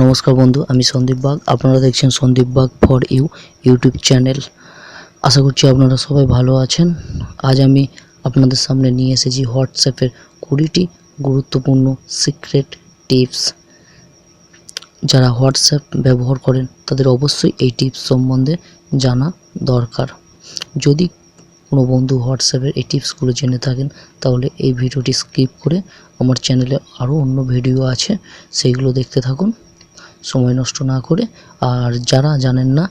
নমস্কার বন্ধু, আমি সন্দীপ বাগ। আপনারা দেখছেন Sandeep Bag for you YouTube channel. আশা করছি আপনারা সবাই ভালো আছেন। আজ আমি আপনাদের সামনে নিয়ে এসেছি হোয়াটসঅ্যাপের 20টি গুরুত্বপূর্ণ সিক্রেট টিপস। যারা হোয়াটসঅ্যাপ ব্যবহার করেন তাদের অবশ্যই এই টিপস সম্বন্ধে জানা দরকার। যদি কোনো বন্ধু হোয়াটসঅ্যাপের এই টিপসগুলো জেনে থাকেন তাহলে এই ভিডিওটি স্কিপ করে আমার চ্যানেলে আরও অন্য ভিডিও আছে, সেইগুলো দেখতে থাকুন সময় নষ্ট না করে। আর যারা জানেন না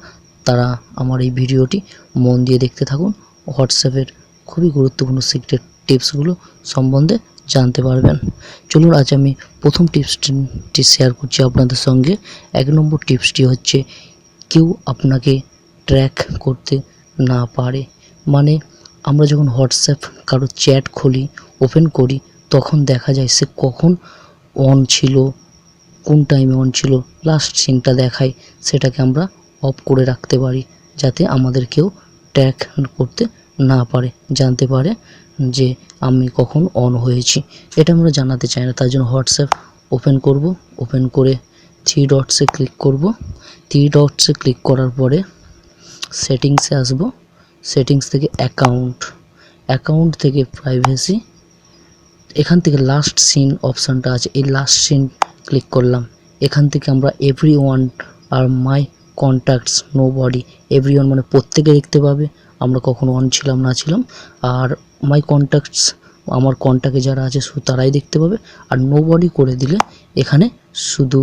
তারা আমার এই ভিডিওটি মন দিয়ে দেখতে থাকুন। হোয়াটসঅ্যাপের খুবই গুরুত্বপূর্ণ সিক্রেট টিপসগুলো সম্বন্ধে জানতে পারবেন। চলুন, আজ আমি প্রথম টিপসটি শেয়ার করছি আপনাদের সঙ্গে। 1 নম্বর টিপসটি হচ্ছে কেউ আপনাকে ট্র্যাক করতে না পারে। মানে আমরা যখন হোয়াটসঅ্যাপ কারো চ্যাট খুলি, ওপেন করি, তখন দেখা যায় সে কখন অন ছিল, কোন টাইমে অন ছিল, লাস্ট সিনটা দেখায়। সেটাকে আমরা অফ করে রাখতে পারি যাতে আমাদের কেউ ট্র্যাক করতে না পারে, জানতে পারে যে আমি কখন অন হয়েছি। এটা আমরা জানাতে চাই না। তার জন্য হোয়াটসঅ্যাপ ওপেন করব, ওপেন করে 3 ডটসে ক্লিক করব। 3 ডটসে ক্লিক করার পরে সেটিংসে আসব। সেটিংস থেকে অ্যাকাউন্ট থেকে প্রাইভেসি, এখান থেকে লাস্ট সিন অপশানটা আছে, এই লাস্ট সিন ক্লিক করলাম। এখান থেকে আমরা এভরিওয়ান আর মাই কন্ট্যাক্টস নো বডি, এভরিওয়ান মানে প্রত্যেকে দেখতে পাবে আমরা কখন অন ছিলাম না ছিলাম। আর মাই কন্ট্যাক্টস, আমার কন্ট্যাক্টে যারা আছে শুধু তারাই দেখতে পাবে। আর নো বডি করে দিলে এখানে শুধু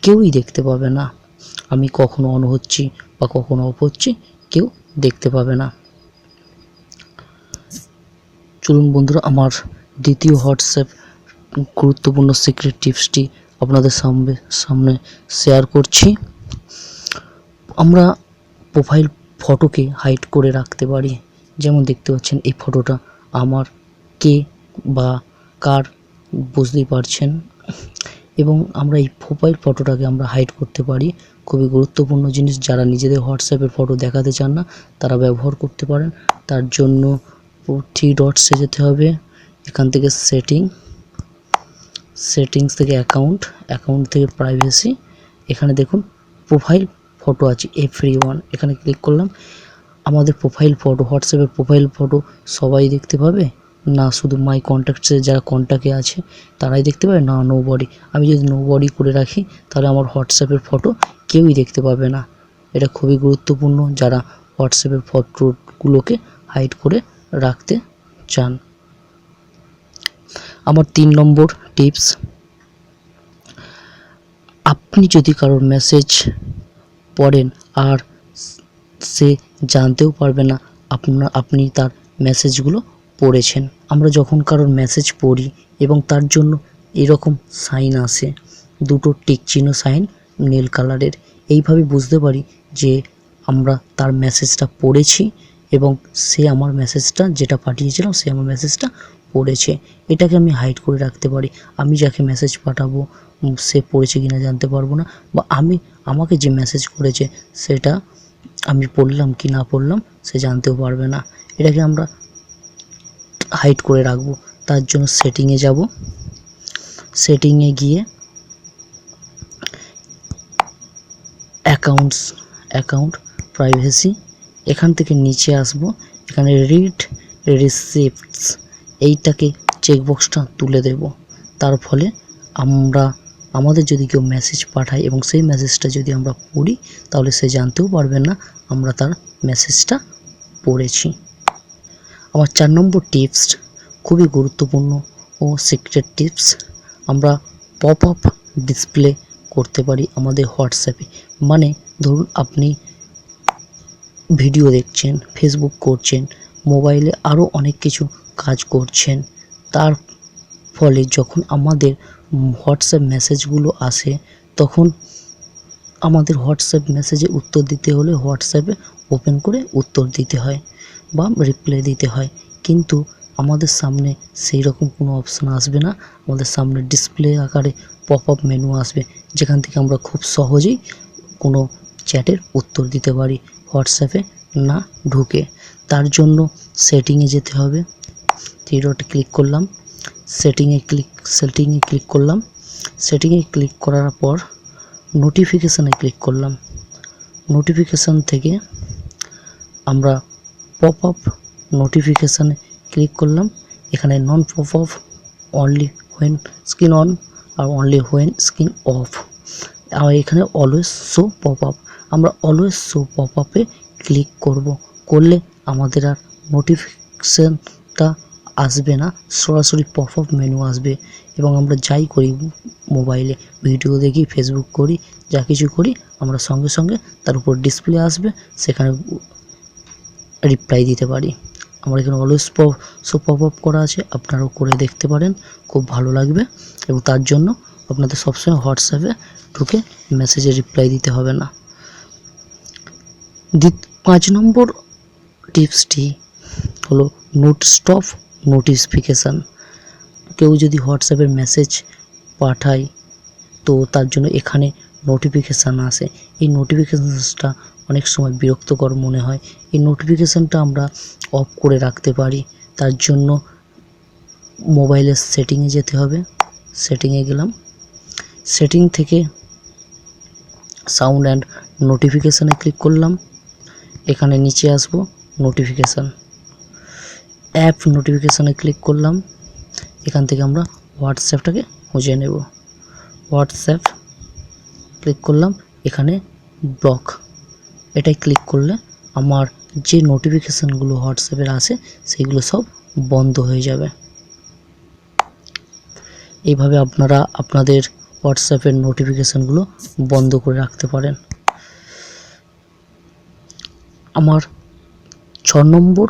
কেউই দেখতে পাবে না, আমি কখন অন হচ্ছি বা কখন অফ হচ্ছি কেউ দেখতে পাবে না। চলুন বন্ধুরা, আমার দ্বিতীয় হোয়াটসঅ্যাপ গুরুত্বপূর্ণ সিক্রেট টিপসটি আপনাদের সামনে শেয়ার করছি। আমরা প্রোফাইল ফটোকে হাইড করে রাখতে পারি। যেমন দেখতে পাচ্ছেন এই ফটোটা আমার, কে বা কার বুঝতেই পারছেন। এবং আমরা এই প্রোফাইল ফটোটাকে আমরা হাইড করতে পারি। খুবই গুরুত্বপূর্ণ জিনিস। যারা নিজেদের হোয়াটসঅ্যাপের ফটো দেখাতে চান না তারা ব্যবহার করতে পারেন। তার জন্য 3 ডটসে যেতে হবে। এখান থেকে সেটিংস থেকে অ্যাকাউন্ট থেকে প্রাইভেসি, এখানে দেখুন প্রোফাইল ফটো আছে এভরিওয়ান, এখানে ক্লিক করলাম। আমাদের প্রোফাইল ফটো, হোয়াটসঅ্যাপের প্রোফাইল ফটো সবাই দেখতে পাবে না, শুধু মাই কন্ট্যাক্টসে যারা কন্ট্যাক্টে আছে তারাই দেখতে পাবে না, নো বডি। আমি যদি নো বডি করে রাখি তাহলে আমার হোয়াটসঅ্যাপের ফটো কেউই দেখতে পাবে না। এটা খুবই গুরুত্বপূর্ণ যারা হোয়াটসঅ্যাপের ফটোগুলোকে হাইড করে রাখতে চান। আমার 3 নম্বর টিপস, আপনি যদি কারোর মেসেজ পড়েন আর সে জানতেও পারবে না আপনি তার মেসেজগুলো পড়েছেন। আমরা যখন কারোর মেসেজ পড়ি এবং তার জন্য এরকম সাইন আসে, দুটো টিক চিহ্ন সাইন নীল কালারের, এইভাবে বুঝতে পারি যে আমরা তার মেসেজটা পড়েছি এবং সে আমার মেসেজটা যেটা পাঠিয়েছিলাম সে আমার মেসেজটা পড়েছে। এটাকে আমি হাইড করে রাখতে পারি। আমি যাকে মেসেজ পাঠাবো সে পড়েছে কিনা জানতে পারবো না, বা আমাকে যে মেসেজ করেছে সেটা আমি পড়লাম কি না পড়লাম সে জানতেও পারবে না। এটাকে আমরা হাইড করে রাখবো। তার জন্য সেটিংয়ে যাব। সেটিংয়ে গিয়ে অ্যাকাউন্ট প্রাইভেসি, এখান থেকে নিচে আসব। এখানে রিড রিসিপ্টস, এইটাকে চেকবক্সটা তুলে দেব। তার ফলে আমাদের যদি কেউ মেসেজ পাঠায় এবং সেই মেসেজটা যদি আমরা পড়ি তাহলে সে জানতেও পারবে না আমরা তার মেসেজটা পড়েছি। আমার 4 নম্বর টিপস খুবই গুরুত্বপূর্ণ ও সিক্রেট টিপস, আমরা পপ আপ ডিসপ্লে করতে পারি আমাদের হোয়াটসঅ্যাপে। মানে ধরুন আপনি ভিডিও দেখছেন, ফেসবুক করছেন, মোবাইলে আরও অনেক কিছু কাজ করছেন, তার ফলে যখন আমাদের হোয়াটসঅ্যাপ মেসেজগুলো আসে তখন আমাদের হোয়াটসঅ্যাপ মেসেজে উত্তর দিতে হলে হোয়াটসঅ্যাপে ওপেন করে উত্তর দিতে হয় বা রিপ্লাই দিতে হয়। কিন্তু আমাদের সামনে সেই রকম কোনো অপশান আসবে না। আমাদের সামনে ডিসপ্লে আকারে পপ আপ মেনু আসবে, যেখান থেকে আমরা খুব সহজেই কোনো চ্যাটের উত্তর দিতে পারি হোয়াটসঅ্যাপে না ঢুকে। তার জন্য সেটিংয়ে যেতে হবে। 3 ডটে ক্লিক করলাম। সেটিংয়ে ক্লিক করলাম। সেটিংয়ে ক্লিক করার পর নোটিফিকেশানে ক্লিক করলাম। নোটিফিকেশান থেকে আমরা পপ আপ নোটিফিকেশানে ক্লিক করলাম। এখানে non pop up, only when screen on আর অনলি হোয়েন স্ক্রিন অফ। আর এখানে অলওয়েজ শো পপ আপ, আমরা অলওয়েজ শো পপ আপে ক্লিক করলে আমাদের আর নোটিফিকেশানটা আসবে না, সরাসরি পপ আপ মেনু আসবে। এবং আমরা যাই করি মোবাইলে, ভিডিও দেখি, ফেসবুক করি, যা কিছু করি, আমরা সঙ্গে সঙ্গে তার উপর ডিসপ্লে আসবে, সেখানে রিপ্লাই দিতে পারি। আমার এখানে অলওয়েজ শো পপ আপ করা আছে, আপনারাও করে দেখতে পারেন, খুব ভালো লাগবে। এবং তার জন্য আপনাদের সবসময় হোয়াটসঅ্যাপে ঢুকে মেসেজে রিপ্লাই দিতে হবে না। 5 নম্বর টিপসটি হলো নোট স্টপ নোটিফিকেশান। কেউ যদি হোয়াটসঅ্যাপের মেসেজ পাঠায় তো তার জন্য এখানে নোটিফিকেশান আসে। এই নোটিফিকেশানটা অনেক সময় বিরক্তকর মনে হয়। এই নোটিফিকেশানটা আমরা অফ করে রাখতে পারি। তার জন্য মোবাইলের সেটিংয়ে যেতে হবে। সেটিংয়ে গেলাম, সেটিং থেকে সাউন্ড অ্যান্ড নোটিফিকেশানে ক্লিক করলাম। এখানে নিচে আসবো, নোটিফিকেশান, অ্যাপ নোটিফিকেশানে ক্লিক করলাম। এখান থেকে আমরা হোয়াটসঅ্যাপটাকে খুঁজে নেব। হোয়াটসঅ্যাপ ক্লিক করলাম, এখানে ব্লক, এটাই ক্লিক করলে আমার যে নোটিফিকেশানগুলো হোয়াটসঅ্যাপের আসে সেইগুলো সব বন্ধ হয়ে যাবে। এইভাবে আপনারা আপনাদের হোয়াটসঅ্যাপের নোটিফিকেশানগুলো বন্ধ করে রাখতে পারেন। আমার 6 নম্বর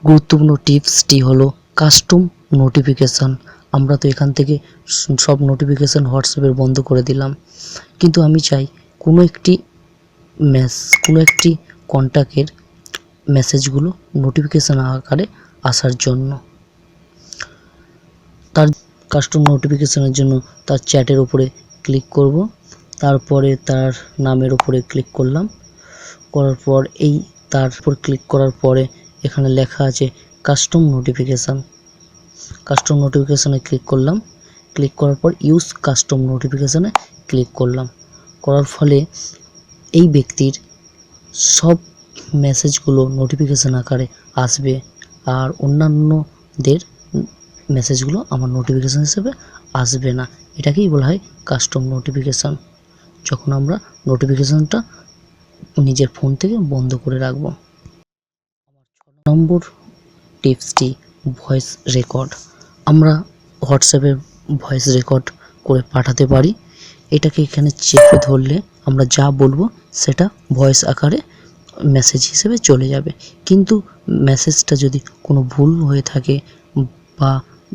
গুরুত্বপূর্ণ টিপসটি হলো কাস্টম নোটিফিকেশান। আমরা তো এখান থেকে সব নোটিফিকেশান হোয়াটসঅ্যাপের বন্ধ করে দিলাম, কিন্তু আমি চাই কোনো একটি কন্ট্যাক্টের মেসেজগুলো নোটিফিকেশান আকারে আসার জন্য। তার কাস্টম নোটিফিকেশানের জন্য তার চ্যাটের উপরে ক্লিক করব, তারপরে তার নামের উপরে ক্লিক করলাম, করার পর তার উপর ক্লিক করার পরে এখানে লেখা আছে কাস্টম নোটিফিকেশান। কাস্টম নোটিফিকেশানে ক্লিক করলাম, ক্লিক করার পর ইউজ কাস্টম নোটিফিকেশানে ক্লিক করলাম। করার ফলে এই ব্যক্তির সব মেসেজগুলো নোটিফিকেশান আকারে আসবে, আর অন্যান্যদের মেসেজগুলো আমার নোটিফিকেশান হিসেবে আসবে না। এটাকেই বলা হয় কাস্টম নোটিফিকেশান, যখন আমরা নোটিফিকেশানটা নিজের ফোন থেকে বন্ধ করে রাখবো। 6 নম্বর টিপসটি ভয়েস রেকর্ড। আমরা হোয়াটসঅ্যাপে ভয়েস রেকর্ড করে পাঠাতে পারি। এটাকে এখানে চেপে ধরলে আমরা যা বলবো সেটা ভয়েস আকারে মেসেজ হিসেবে চলে যাবে। কিন্তু মেসেজটা যদি কোনো ভুল হয়ে থাকে বা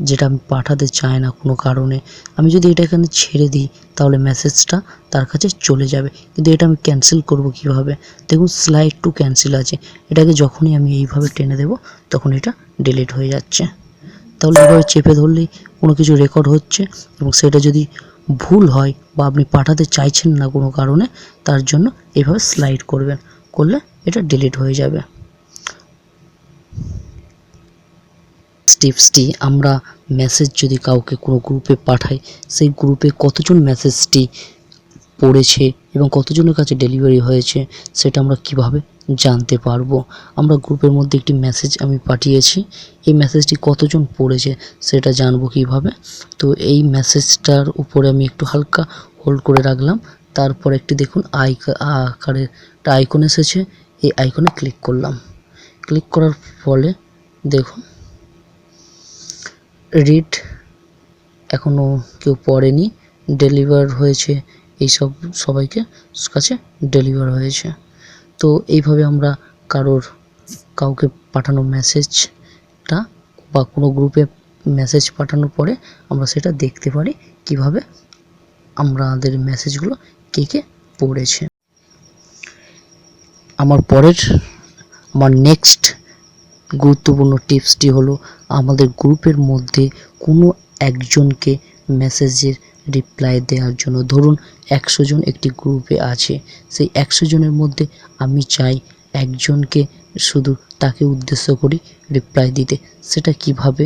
যেটা আমি পাঠাতে চাই না কোনো কারণে, আমি যদি এটা এখানে ছেড়ে দিই তাহলে মেসেজটা তার কাছে চলে যাবে। কিন্তু এটা আমি ক্যান্সেল করব কিভাবে? দেখুন, স্লাইড টু ক্যান্সেল আছে, এটাকে যখনই আমি এইভাবে টেনে দেব তখন এটা ডিলিট হয়ে যাচ্ছে। তাহলে এভাবে চেপে ধরলেই কোনো কিছু রেকর্ড হচ্ছে, এবং সেটা যদি ভুল হয় বা আপনি পাঠাতে চাইছেন না কোনো কারণে, তার জন্য এইভাবে স্লাইড করবেন, করলে এটা ডিলিট হয়ে যাবে। টিপসটি, আমরা মেসেজ যদি কাউকে কোনো গ্রুপে পাঠাই, সেই গ্রুপে কতজন মেসেজটি পড়েছে এবং কতজনের কাছে ডেলিভারি হয়েছে সেটা আমরা কিভাবে জানতে পারবো। আমরা গ্রুপের মধ্যে একটি মেসেজ আমি পাঠিয়েছি, এই মেসেজটি কতজন পড়েছে সেটা জানবো কিভাবে। তো এই মেসেজটার উপরে আমি একটু হালকা হোল্ড করে রাখলাম, তারপর একটি দেখুন আকারের একটা আইকন এসেছে, এই আইকনে ক্লিক করলাম। ক্লিক করার ফলে দেখুন রিড এখনও কেউ পড়েনি, ডেলিভার হয়েছে, এইসব সবাইকে কাছে ডেলিভার হয়েছে। তো এইভাবে আমরা কাউকে পাঠানো মেসেজটা বা কোনো গ্রুপে মেসেজ পাঠানোর পরে আমরা সেটা দেখতে পারি কিভাবে আমাদের মেসেজগুলো কে কে পড়েছে। আমার নেক্সট গুরুত্বপূর্ণ টিপসটি হলো আমাদের গ্রুপের মধ্যে কোনো একজনকে মেসেজের রিপ্লাই দেওয়ার জন্য। ধরুন 100 জন একটি গ্রুপে আছে, সেই 100 জনের মধ্যে আমি চাই একজনকে শুধু তাকে উদ্দেশ্য করি রিপ্লাই দিতে। সেটা কিভাবে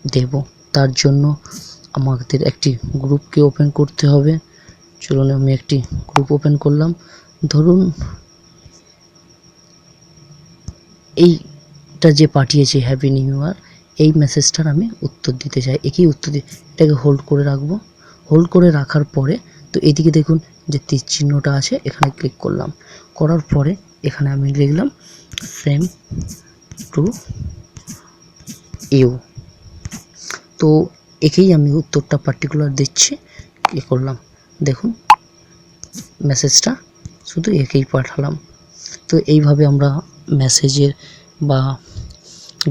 দেব? তার জন্য আমাদের একটি গ্রুপকে ওপেন করতে হবে। চলুন আমি একটি গ্রুপ ওপেন করলাম। ধরুন এইটা যে পাঠিয়েছে হ্যাপি নিউ ইয়ার, এই মেসেজটার আমি উত্তর দিতে চাই। একই উত্তর দিয়ে এটাকে হোল্ড করে রাখবো। হোল্ড করে রাখার পরে তো এদিকে দেখুন যে তীর চিহ্নটা আছে, এখানে ক্লিক করলাম। করার পরে এখানে আমি লিখলাম সেম টু ইউ। তো একেই আমি উত্তরটা পার্টিকুলার দিচ্ছি, ক্লিক করলাম। দেখুন মেসেজটা শুধু একেই পাঠালাম। তো এইভাবে আমরা মেসেজের বা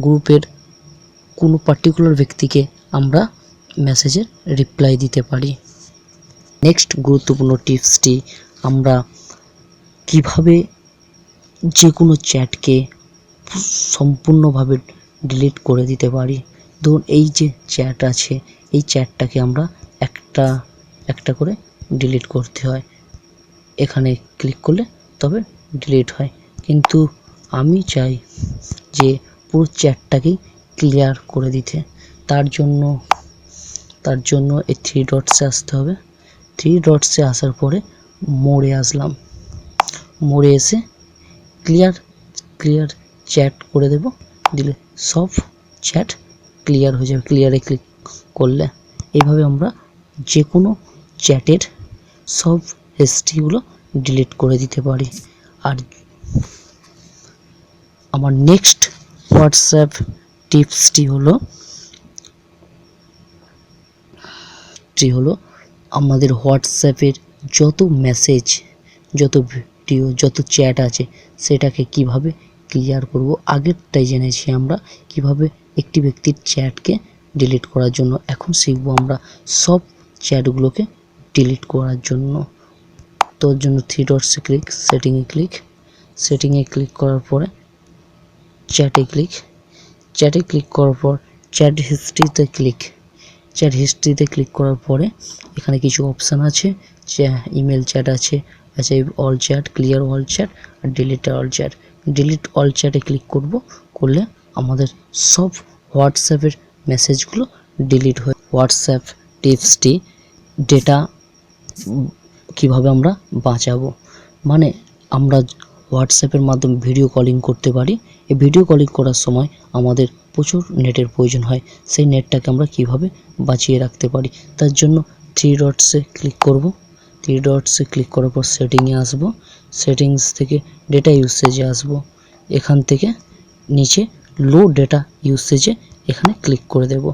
গ্রুপের কোনো পার্টিকুলার ব্যক্তিকে আমরা মেসেজের রিপ্লাই দিতে পারি। নেক্সট গুরুত্বপূর্ণ টিপসটি, আমরা কিভাবে যে কোনো চ্যাটকে সম্পূর্ণভাবে ডিলিট করে দিতে পারি। ধরুন এই যে চ্যাট আছে, এই চ্যাটটাকে আমরা একটা একটা করে ডিলিট করতে হয়। এখানে ক্লিক করলে তবে ডিলিট হয়, কিন্তু আমি চাই যে পুরো চ্যাটটাকেই ক্লিয়ার করে দিতে। তার জন্য এই থ্রি ডটসে আসতে হবে। থ্রি ডটসে আসার পরে মোড়ে আসলাম। মোড়ে এসে ক্লিয়ার চ্যাট করে দেব, দিলে সব চ্যাট ক্লিয়ার হয়ে যাবে। ক্লিয়ারে ক্লিক করলে এইভাবে আমরা যে কোনো চ্যাটের সব হিস্ট্রিগুলো ডিলিট করে দিতে পারি। আর আমার নেক্সট হোয়াটসঅ্যাপ টিপসটি হলো আমাদের হোয়াটসঅ্যাপের যত মেসেজ, যত ভিডিও, যত চ্যাট আছে সেটাকে কিভাবে ক্লিয়ার করব। আগেরটাই জেনেছি আমরা কিভাবে একটি ব্যক্তির চ্যাটকে ডিলিট করার জন্য। এখন শিখব আমরা সব চ্যাটগুলোকে ডিলিট করার জন্য। তোর জন্য থ্রি ডটসে ক্লিক, সেটিংয়ে ক্লিক করার পরে চ্যাটে ক্লিক করার পর চ্যাট হিস্ট্রিতে ক্লিক করার পরে এখানে কিছু অপশান আছে, ইমেল চ্যাট আছে, আচ্ছা all chat, clear all chat আর ডিলিট অল চ্যাটে ক্লিক করলে আমাদের সব হোয়াটসঅ্যাপের মেসেজগুলো ডিলিট হয়ে। হোয়াটসঅ্যাপ টিপসটি, ডেটা কিভাবে আমরা বাঁচাবো, মানে আমরা হোয়াটসঅ্যাপের মাধ্যমে ভিডিও কলিং করতে পারি। এই ভিডিও কলিং করার সময় আমাদের প্রচুর নেটের প্রয়োজন হয়। সেই নেটটাকে আমরা কিভাবে বাঁচিয়ে রাখতে পারি, তার জন্য থ্রি ডটসে ক্লিক করব। থ্রি ডটসে ক্লিক করার পর সেটিংয়ে আসব। সেটিংস থেকে ডেটা ইউসেজে আসব। এখান থেকে নিচে লো ডেটা ইউসেজে এখানে ক্লিক করে দেব।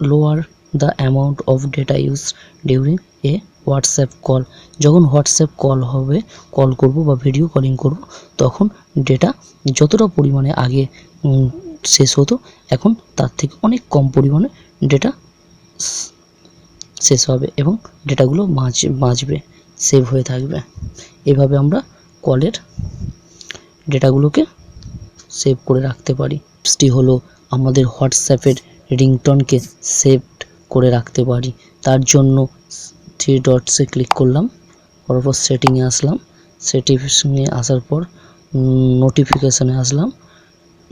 Lower the amount of data use during a WhatsApp call. যখন হোয়াটসঅ্যাপ কল করব বা ভিডিও কলিং করব, তখন ডেটা যতটা পরিমাণে আগে শেষ হতো, এখন তার থেকে অনেক কম পরিমাণে ডেটা শেষ হবে এবং ডেটাগুলো বাঁচবে, সেভ হয়ে থাকবে। এভাবে আমরা কলের ডেটাগুলোকে সেভ করে রাখতে পারি। টিপসটি হলো আমাদের হোয়াটসঅ্যাপের রিংটনকে সেভ করে রাখতে পারি। তার জন্য থ্রি ডটসে ক্লিক করলাম, তারপর সেটিংয়ে আসলাম। সেটিংয়ে আসার পর নোটিফিকেশানে আসলাম।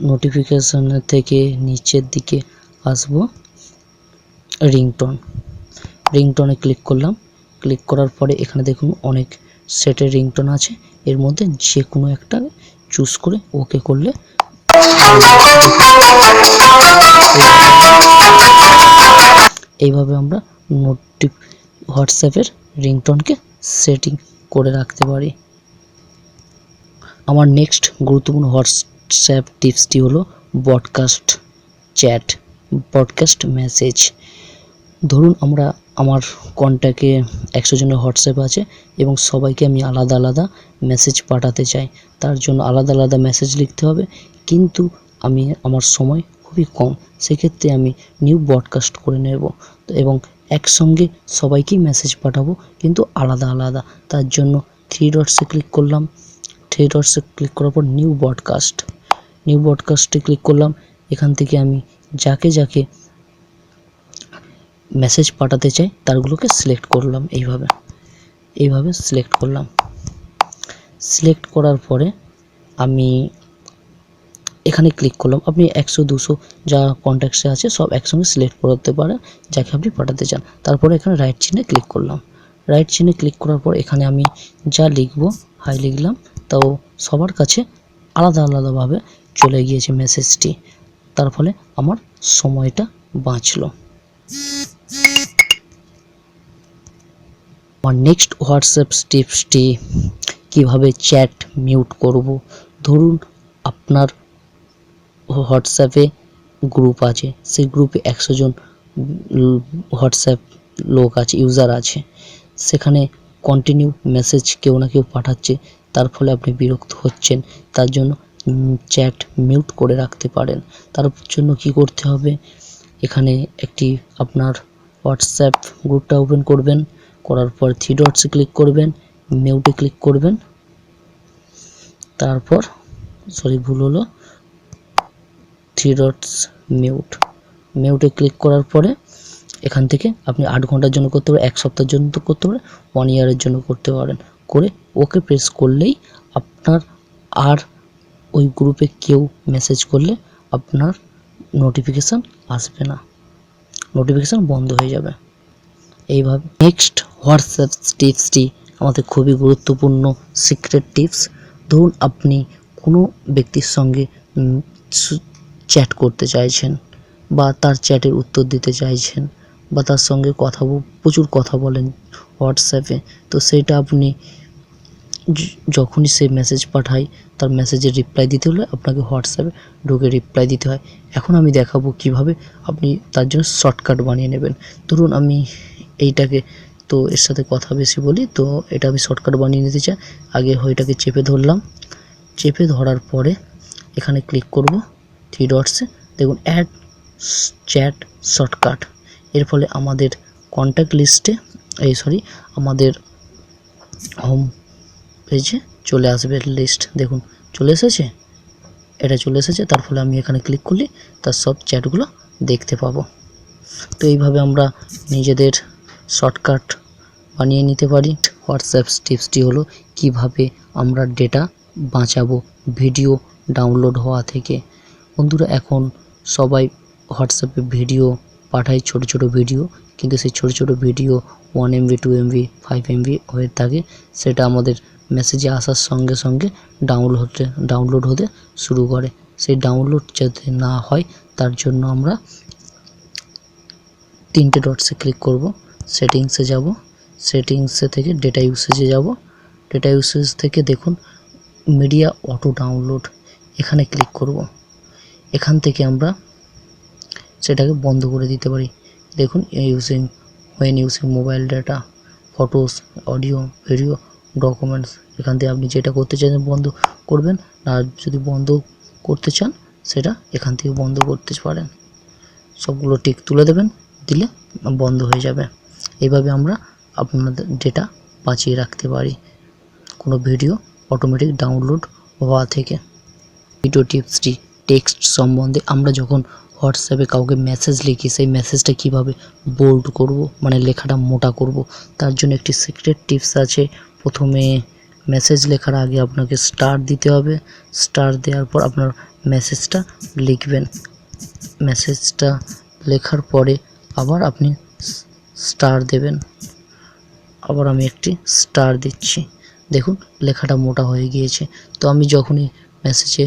নোটিফিকেশানে থেকে নিচের দিকে আসব, রিংটনে ক্লিক করলাম। ক্লিক করার পরে এখানে দেখুন অনেক সেটের রিংটন আছে, এর মধ্যে যে কোনো একটা চুজ করে ওকে করলে এইভাবে আমরা হোয়াটসঅ্যাপের রিংটনকে সেটিং করে রাখতে পারি। আমার নেক্সট গুরুত্বপূর্ণ হোয়াটসঅ্যাপ টিপসটি হলো ব্রডকাস্ট মেসেজ। ধরুন আমার কন্ট্যাক্টে 100 জনের হোয়াটসঅ্যাপ আছে এবং সবাইকে আমি আলাদা মেসেজ পাঠাতে চাই। তার জন্য আলাদা মেসেজ লিখতে হবে, কিন্তু আমার সময় খুবই কম। সেক্ষেত্রে আমি নিউ ব্রডকাস্ট করে নেব এবং একসঙ্গে সবাইকেই মেসেজ পাঠাবো, কিন্তু আলাদা। তার জন্য থ্রি ডটসে ক্লিক করলাম। থ্রি ডটসে ক্লিক করার পর নিউ ব্রডকাস্টে ক্লিক করলাম। এখান থেকে আমি যাকে মেসেজ পাঠাতে চাই তারগুলোকে সিলেক্ট করলাম। এইভাবে সিলেক্ট করলাম। সিলেক্ট করার পরে আমি এখানে ক্লিক করলাম। আপনি 100-200 যা কন্ট্যাক্টসে আছে সব একসঙ্গে সিলেক্ট করতে পারেন যাকে আপনি পাঠাতে চান। তারপরে এখানে রাইট চিহ্নে ক্লিক করলাম। রাইট চিহ্নে ক্লিক করার পর এখানে আমি যা লিখব, হাই লিখলাম, তাও সবার কাছে আলাদা আলাদাভাবে চলে গিয়েছে মেসেজটি। তার ফলে আমার সময়টা বাঁচলো। আমার নেক্সট হোয়াটসঅ্যাপ টিপসটি কিভাবে চ্যাট মিউট করব। ধরুন আপনার হোয়াটসঅ্যাপে গ্রুপ আছে, সেই গ্রুপে 100 জন হোয়াটসঅ্যাপ লোক আছে, ইউজার আছে, সেখানে কন্টিনিউ মেসেজ কেউ না কেউ পাঠাচ্ছে, তার ফলে আপনি বিরক্ত হচ্ছেন, তার জন্য চ্যাট মিউট করে রাখতে পারেন। তার জন্য কি করতে হবে, এখানে একটি আপনার হোয়াটসঅ্যাপ গ্রুপটা ওপেন করবেন, করার পর 3 ডটসে ক্লিক করবেন, মিউটে ক্লিক করবেন, তারপর ভুল হলো 3 ডটস মিউটে ক্লিক করার পরে এখান থেকে আপনি 8 ঘন্টার জন্য করতে পারেন, 1 সপ্তাহের জন্য করতে পারেন, 1 ইয়ারের জন্য করতে পারেন। করে ওকে প্রেস করলেই আপনার আর ওই গ্রুপে কেউ মেসেজ করলে আপনার নোটিফিকেশান আসবে না, নোটিফিকেশান বন্ধ হয়ে যাবে। এইভাবে নেক্সট হোয়াটসঅ্যাপ টিপসটি আমাদের খুবই গুরুত্বপূর্ণ সিক্রেট টিপস। ধরুন আপনি কোনো ব্যক্তির সঙ্গে চ্যাট করতে চাইছেন, বা তার চ্যাটের উত্তর দিতে চাইছেন, বা তার সঙ্গে প্রচুর কথা বলেন হোয়াটসঅ্যাপে, তো সেইটা আপনি যখনই সে মেসেজ পাঠায় তার মেসেজের রিপ্লাই দিতে হলে আপনাকে হোয়াটসঅ্যাপে ঢুকে রিপ্লাই দিতে হয়। এখন আমি দেখাবো কিভাবে আপনি তার জন্য শর্টকাট বানিয়ে নেবেন। ধরুন আমি এইটাকে, তো এর সাথে কথা বেশি বলি, তো এটা আমি শর্টকাট বানিয়ে নিতে চাই। আগে এটাকে চেপে ধরলাম, চেপে ধরার পরে এখানে ক্লিক করব 3 ডটসে, দেখুন অ্যাড চ্যাট শর্টকাট। এর ফলে আমাদের কন্ট্যাক্ট লিস্টে আমাদের হোম পেজে চলে আসবে লিস্ট, দেখুন চলে এসেছে, এটা চলে এসেছে। তার ফলে আমি এখানে ক্লিক করলে তার সব চ্যাটগুলো দেখতে পাবো। তো এইভাবে আমরা নিজেদের শর্টকাট বানিয়ে নিতে পারি। হোয়াটসঅ্যাপ টিপসটি হলো কিভাবে আমরা ডেটা বাঁচাবো ভিডিও ডাউনলোড হওয়া থেকে। বন্ধুরা এখন সবাই হোয়াটসঅ্যাপে ভিডিও পাঠায়, ছোট ছোট ভিডিও, কিন্তু সেই ছোট ছোট ভিডিও 1 MB 2 MB 5 MB হয়ে থাকে, সেটা আমাদের মেসেজে আসার সঙ্গে সঙ্গে ডাউনলোড হতে শুরু করে। সেই ডাউনলোড যাতে না হয় তার জন্য আমরা 3টে ডটসে ক্লিক করব, সেটিংসে যাব, সেটিংসে থেকে ডেটা ইউসেজে যাব, ডেটা ইউসেজ থেকে দেখুন মিডিয়া অটো ডাউনলোড, এখানে ক্লিক করব। এখান থেকে আমরা সেটাকে বন্ধ করে দিতে পারি। দেখুন when using mobile data, photos, audio, video, documents, এখান থেকে আপনি যেটা করতে চান বন্ধ করবেন, আর যদি বন্ধ করতে চান সেটা এখান থেকে বন্ধ করতে পারেন। সবগুলো টিক তুলে দেবেন, দিলে বন্ধ হয়ে যাবে। এইভাবে আমরা আপনাদের ডেটা বাঁচিয়ে রাখতে পারি কোনো ভিডিও অটোমেটিক ডাউনলোড হওয়া থেকে। ভিডিও টিপসটি টেক্সট সম্বন্ধে। আমরা যখন হোয়াটসঅ্যাপে কাউকে মেসেজ লিখি, সেই মেসেজটা কিভাবে বোল্ড করব, মানে লেখাটা মোটা করব, তার জন্য একটি সিক্রেট টিপস আছে। প্রথমে মেসেজ লেখার আগে আপনাকে স্টার দিতে হবে, স্টার দেওয়ার পর আপনার মেসেজটা লিখবেন, মেসেজটা লেখার পরে আবার আপনি স্টার দেবেন, আবার আমি একটি স্টার দিচ্ছি, দেখুন লেখাটা মোটা হয়ে গিয়েছে। তো আমি যখনই মেসেজে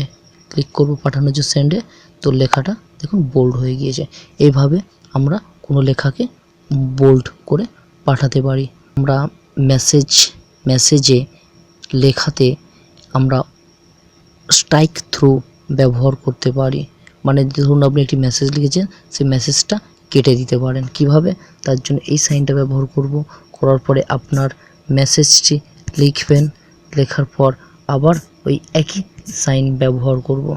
ক্লিক করব পাঠানোর জন্য সেন্ডে, তো লেখাটা দেখুন বোল্ড হয়ে গিয়েছে। এইভাবে আমরা কোনো লেখাকে বোল্ড করে পাঠাতে পারি। আমরা মেসেজে লেখাতে আমরা স্ট্রাইক থ্রু ব্যবহার করতে পারি, মানে ধরুন আপনি একটি মেসেজ লিখেছেন, সেই মেসেজটা কেটে দিতে পারেন। কিভাবে, তার জন্য এই সাইনটা ব্যবহার করব, করার পরে আপনার মেসেজটি লিখবেন, লেখার পর আবার ওই একই সাইন ব্যবহার করব,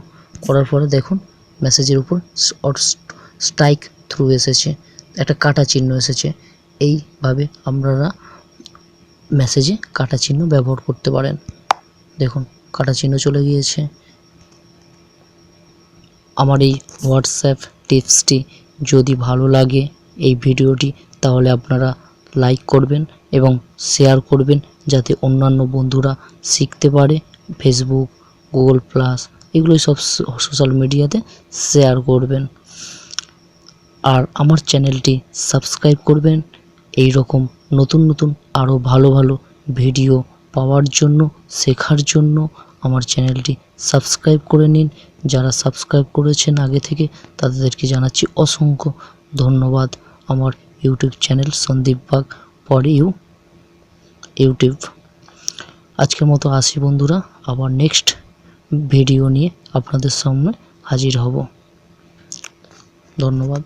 করার পরে দেখুন মেসেজের উপর স্ট্রাইক থ্রু এসেছে, একটা কাটা চিহ্ন এসেছে। এইভাবে আপনারা মেসেজে কাটা চিহ্ন ব্যবহার করতে পারেন, দেখুন কাটা চিহ্ন চলে গিয়েছে। আমার এই হোয়াটসঅ্যাপ টিপসটি যদি ভালো লাগে এই ভিডিওটি, তাহলে আপনারা লাইক করবেন এবং শেয়ার করবেন, যাতে অন্যান্য বন্ধুরা শিখতে পারে। ফেসবুক, গুগল প্লাস, এগুলোই সব সোশ্যাল মিডিয়াতে শেয়ার করবেন। আর আমার চ্যানেলটি সাবস্ক্রাইব করবেন এই রকম নতুন নতুন আরও ভালো ভালো ভিডিও পাওয়ার জন্য, শেখার জন্য আমার চ্যানেলটি সাবস্ক্রাইব করে নিন। যারা সাবস্ক্রাইব করেছেন আগে থেকে তাদেরকে জানাচ্ছি অসংখ্য ধন্যবাদ। আমার YouTube channel Sandeep Bag for you YouTube. আজকের মতো আসি বন্ধুরা, আবার নেক্সট ভিডিও নিয়ে আপনাদের সামনে হাজির হব। ধন্যবাদ।